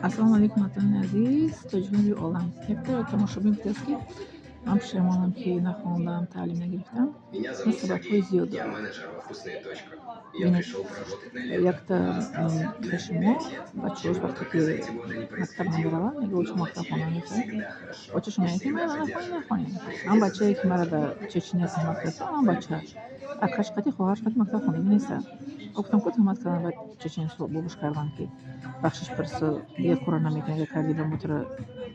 ассалому алайкум ватани азиз, тоҷиҳои олам. Як бор тамошобин будааст ки ман пушаймонам ки нахондам, таълим нагирифтам. Ман сабабҳои зиёд дорам. Бинед, якта пеши мо бачаҳош вақте ки мактаб намераванд, мегӯяд чӣ мактаб хонам мекунед. Бачаашон мегӯяд ки майла нахонем. Ан бачае ки мара дар Чечня тӯҳмат карданд, ан бача акаш қати хоҳараш қати мактаб хонагӣ нестад. Гуфтам ко тӯҳмат кардан ба чеченцо бобуш кардан ки бахшиш пирса як кора намекунем, як карди ба мутра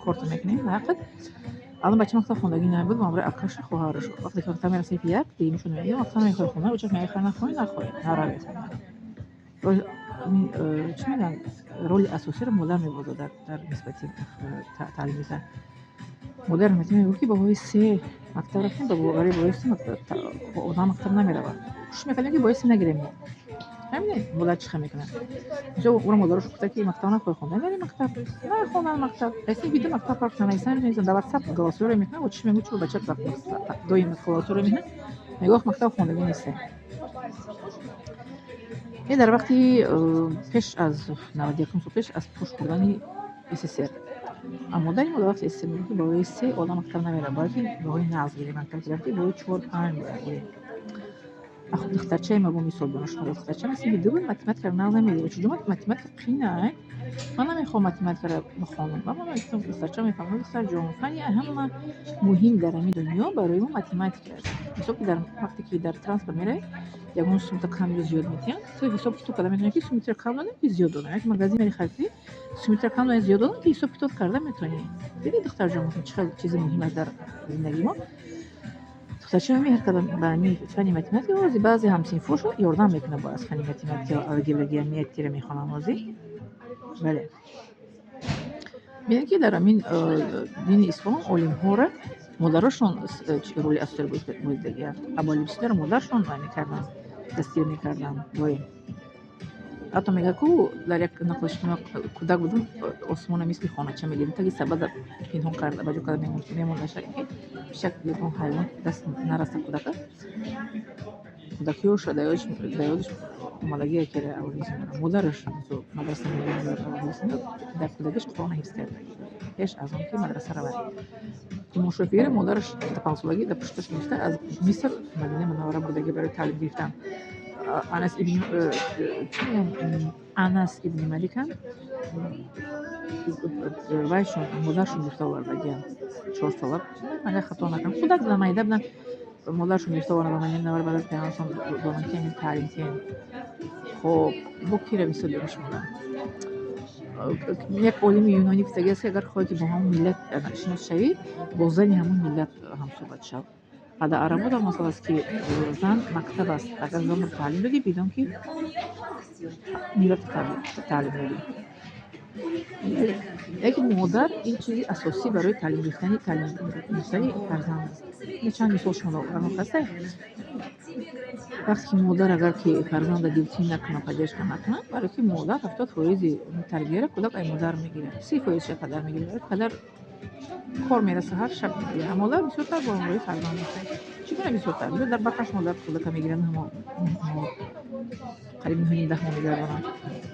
корта мекунем. Ҳақиқат алан бача мактаб хондагӣ набуд, мабра акаша хоҳараш. Вақте ки мактаб мерасем як дигимшон мегӯям мактаб мехоҳӣ хонад, учак мехоҳӣ нахонӣ, наравӣ хонад. Чӣ мегӯянд, роли асосиро модар мебозад дар нисбати таълими зан. Модар мегӯяд ки боҳои 3 мактаб рафтем, ба бовари боиси одам мактаб намеравад. Кӯшиш мекардем ки боиси нагирем мо. Ҳамин модар чӣ хел мекунад? Инҷо ура модарош гуфта ки мактаб нахоҳӣ хондан, мери мактаб. Нахондан мактаб. Эсни видео мактаб пахш намекунад, нависанд дар WhatsApp голосовое мекунад, чӣ мегӯяд чӣ бача доим голосовое мекунад. Мегӯяд мактаб хондагӣ нестем. Ин дар вақти пеш аз 91 сол пеш аз пуш бурдани СССР. Аммо дар ин дар вақти СССР мегӯяд ки боҳои 3 одам мактаб намерад, балки боҳои нағз гирем мактаб гирем, боҳои 4-5 гирем. Духтарчаи ма бо мисол бонашон духтарча мисли видео математикаро нағз намегирад. Чуҷо математика қина. Ман намехоҳам математикаро бихонам. Ман гуфтам духтарча мефаҳмад, духтарҷон, фани ҳама муҳим дар ҳамин дунё барои мо математика аст. Ҳисоб ки дар вақте ки дар транспорт меравӣ, ягон сумта кам ё зиёд метиҳанд. То ҳисоб китоб карда метавонӣ ки сумтро кам додем ки зиёд додем. Як магазин мери харидӣ, сумтро кам додем зиёд додем ки ҳисоб китоб карда метавонӣ. Диди духтарҷон, чӣ хел чизи муҳим аст дар зиндагии мо. Духтарча меҳр карда ба фани математика ози баъзе ҳамсинфҳош ёрдам мекунад ба аз фани математика, алгебра, геометрия мехонам ози. Бале. Бинед ки дар ҳамин дини ислом олимҳоро модарошон роли асосиро бозидагӣ кард. Аввали бисёр модаршон мекарданд, дастгирӣ мекарданд доим. Ҳатто мегӯяд ку дар як нақлшнома кӯдак будам, осмона мисли хонача мегирем, таги сабада пинҳон карда ба ҷо карда мемондаша ки пешак ягон ҳайвон даст нараста кӯдака. Кӯдакиёш да ёдиш омадагие ки модараш мадраса мебард, дар кӯдакиш Қуръонро ҳифз кард. Пеш аз он ки мадраса равад. Мошофири модараш 5 солагӣ дар пушташ гирифта аз Миср Мадина Мунаввара бурдагӣ барои таълим гирифтан. Анас ибни Маликам вайшон модаршон гирифта овардагианд 4 сола. Агар хато накунам, кӯдак буданд, майда буданд, модаршон гирифта оварда ба Мадина Мунаввара барои паёмбаршон донанд ки ҳамин таълим тиен. Хоб бо ки рависа дориш муданд. Як олими юнонӣ гуфтагӣ аст ки агар хоҳӣ ки бо ҳамон миллат шинос шавӣ, бо зани ҳамон миллат ҳамсуҳбат шав. Ва дар арабо дар масъала аст ки зан мактаб аст. Агар занро таълим додӣ, бидон ки миллат таълим додӣ. Яки модар ин чизи асосӣ барои таълим гирифтани фарзанд аст. Чанд мисол шумо баром хастед. Вақте ки модар агар ки фарзанда дилтинг накунад, поддержка накунад, барои ки модар 70% тарбияро кӯдак ай модар мегирад. 30% падар мегирад. Падар кор мераса ҳар шаб мегирад. Модар бисёртар бо ҳамроҳи фарзанд аст. Чӣ гуна бисёртар? Дар бақаш модар кӯдака мегирад, қариб 9-10 моҳ мегардонад.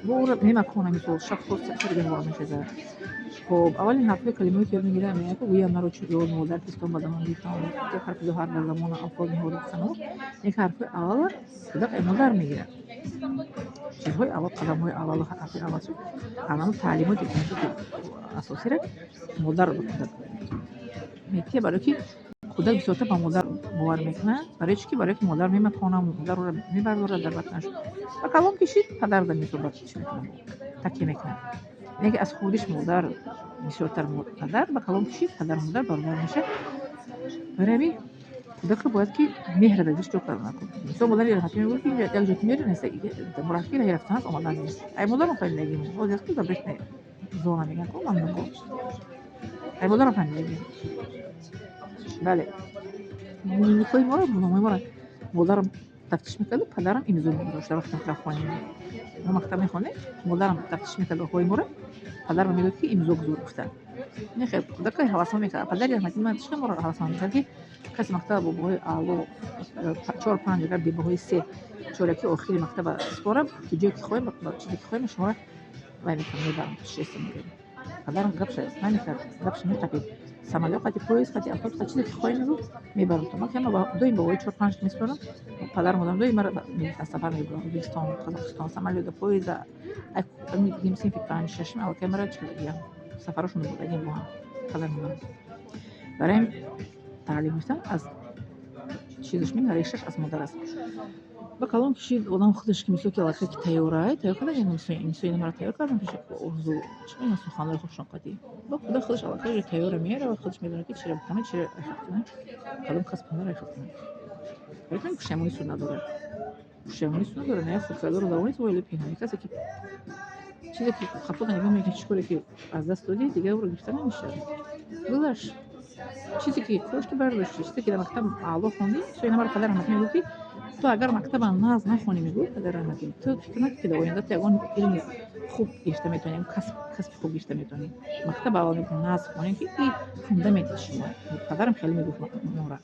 Бо ура мемакона мисол шаб сарига ҳавора мешазад. Хоб аввалин ҳарфҳои калимаҳои ки ёд мегирад меяд гӯям наро ёд модар кистон ба замон гирифтам. Як ҳарфи ду ҳар дар замона алфоз меҳодат сано. Як ҳарфҳои аввал кӯдак ай модар мегирад. Чизҳои аввал, қадамҳои аввалу ҳарфи аввал шуд. Ҳамаи таълимоти асосиро модар ба кӯдак метиҳад, барои ки кӯдак бисёртар ба модар бовар мекунад. Барои чӣ ки барои ки модар мемаконад, модар ӯро мебардорад дар батнаш. Ва калом кишид, падар дар мисобат чӣ мекунад? Такя мекунад. Яке аз худиш модар бисёртар падар ба калом кишид, падар модар баробар меша. Барои ҳамин кӯдакро бояд ки меҳр дар дилш ҷо карда накунад. Мисол модари ҳатӣ мегӯяд ки як ҷо ки мери неста мурахти раҳи рафтан аст, омадан нест. Ай модар фаҳмидагӣ боз аст ки забреш не зона мегӯянд ко ман нагӯ. Ай модар фаҳмидагӣ. Бале. Никоҳи моро номаи моро модарам тафтиш мекард, падарам имзо мегузошт дар вақти мактаб хонем. Мо мактаб мехонем, модарам тафтиш мекард ҳои моро, падарам мегӯяд ки имзо гузор гуфта. Нехел кӯдака ҳавасманд мекард. Падари раҳматӣ чӣ моро ҳавасманд мекард ки каси мактаб бо боҳои аъло 4-5 агар бе боҳои 3 чораки охири мактаба спора, ки ҷое ки хоҳем ба чизе ки хоҳем шуморо ولی که میبرم شیست میگیرم پدرم گپش است نمیکرد گپش میتپید سامالیو قتی پویز قتی اتوبوس قتی چیزی که خواهی میگو میبرم تو ما که ما با دوی با 4-5 میسپرم پدرم بودم دوی مرا میگفتن سفر میبرم اوزبکستان قزاقستان سامالیو دا پویز میگیم سیم فی 5-6 اول که مرا چیکار سفرشون بود اگه ما پدرم بودم برای تعلیم میفتن از چیزش میگن ریشش از مادر است با کلام کشید آدم خودش که میگه که علاقه که تیاره تیار کنه یعنی میسوی مرا تیار کردم پیش ارزو چه میگن سخنرانی خوشم قدی با خدا خودش علاقه تیاره میاره و خودش میدونه که چی بکنه چی کنه کلام کس پدر خود کنه ولی پشیمونی سود نداره پشیمونی سود نداره نه خود کار رو دارونی تو ولی پینهانی کسی که چیزی که خطا نگاه میکنه چیکاره که از دست دادی دیگه رو گرفته نمیشه گذشت چیزی که کاش که برداشتی چیزی که در مکتب اعلا خوندی سوی نمر پدر رحمتی میگفت که تو اگر مکتب ناز نخونی میگفت پدر رحمتی تو فکر نکن که در آینده تگان علم خوب گرفته میتونی کسب خوب گرفته میتونی مکتب اول میگفت ناز خونی که این خونده میتونی شما پدرم خیلی میگفت نورا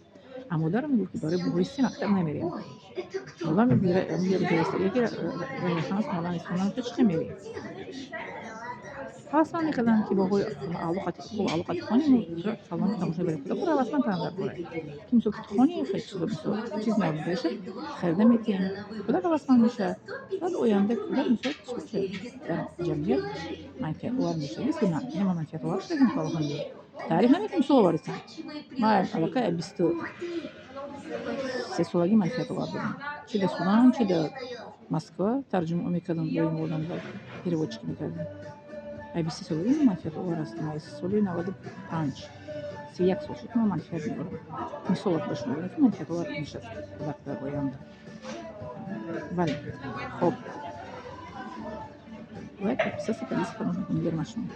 اما مادرم میگفت که داره بویسی مکتب نمیریم والله میگه یکی شانس مامان اسمم تو چه میری اصلا میکردن که با هوی علاقه خوب علاقه خانی سلام تماشا برای خدا برای اصلا کار داره که میشه که خانی خیلی چیز نمیشه خرده میتیم خدا که اصلا میشه بعد آینده خدا میشه چه در جمعیت منفعت وار میشه نیست که نه ما منفعت وار شدیم کار خانی تاریخ نمیتونیم سو وارثن ما علاقه 23 سالگی منفعت وار بودیم چه در سودان چه در مسکو ترجمه میکردم با این بودم با переводчики میکردم ای 20 سالگی منفعت وار هستم از سال 95 31 سال شد ما منفعت میبرم میسوات بشم که منفعت وار میشه وقت در آینده ولی خب باید احساس کنم میگم نشون